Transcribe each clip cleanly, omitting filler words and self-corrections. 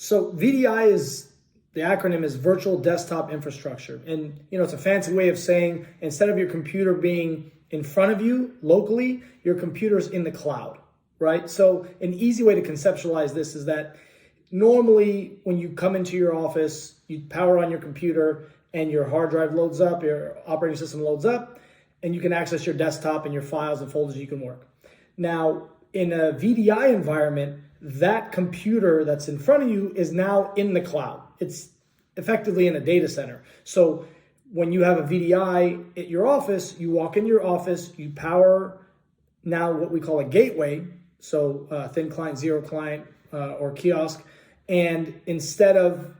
So VDI the acronym is Virtual Desktop Infrastructure. And, it's a fancy way of saying instead of your computer being in front of you locally, your computer's in the cloud, right? So an easy way to conceptualize this is that normally when you come into your office, you power on your computer and your hard drive loads up, your operating system loads up, and you can access your desktop and your files and folders, you can work. Now, in a VDI environment, that computer that's in front of you is now in the cloud. It's effectively in a data center. So when you have a VDI at your office, you walk in your office, you power now what we call a gateway, so thin client, zero client, or kiosk, and instead of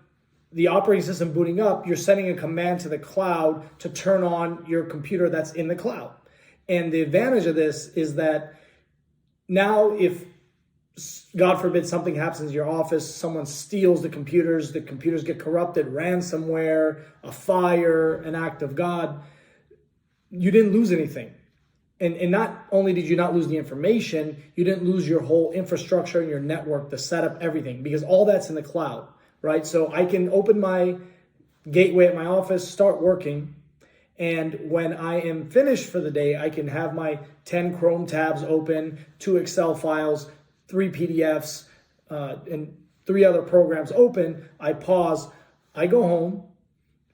the operating system booting up, you're sending a command to the cloud to turn on your computer that's in the cloud. And the advantage of this is that now if, God forbid, something happens in your office, someone steals the computers get corrupted, ransomware, a fire, an act of God, you didn't lose anything. And not only did you not lose the information, you didn't lose your whole infrastructure and your network, the setup, everything, because all that's in the cloud, right? So I can open my gateway at my office, start working, and when I am finished for the day, I can have my 10 Chrome tabs open, 2 Excel files, 3 PDFs, and 3 other programs open. I pause, I go home,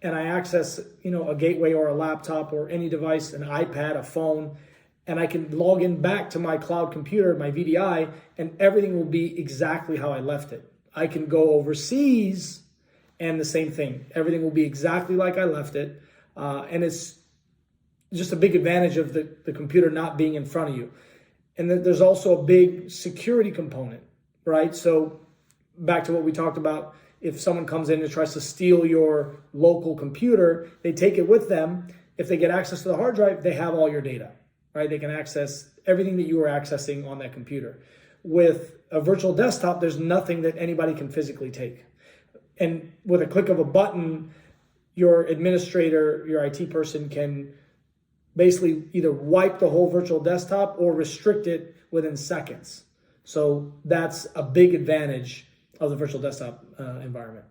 and I access, a gateway or a laptop or any device, an iPad, a phone, and I can log in back to my cloud computer, my VDI, and everything will be exactly how I left it. I can go overseas and the same thing. Everything will be exactly like I left it. And it's just a big advantage of the computer not being in front of you. And then there's also a big security component, right? So back to what we talked about, if someone comes in and tries to steal your local computer, they take it with them. If they get access to the hard drive, they have all your data, right? They can access everything that you were accessing on that computer. With a virtual desktop, there's nothing that anybody can physically take. And with a click of a button, your administrator, your IT person can basically either wipe the whole virtual desktop or restrict it within seconds. So that's a big advantage of the virtual desktop environment.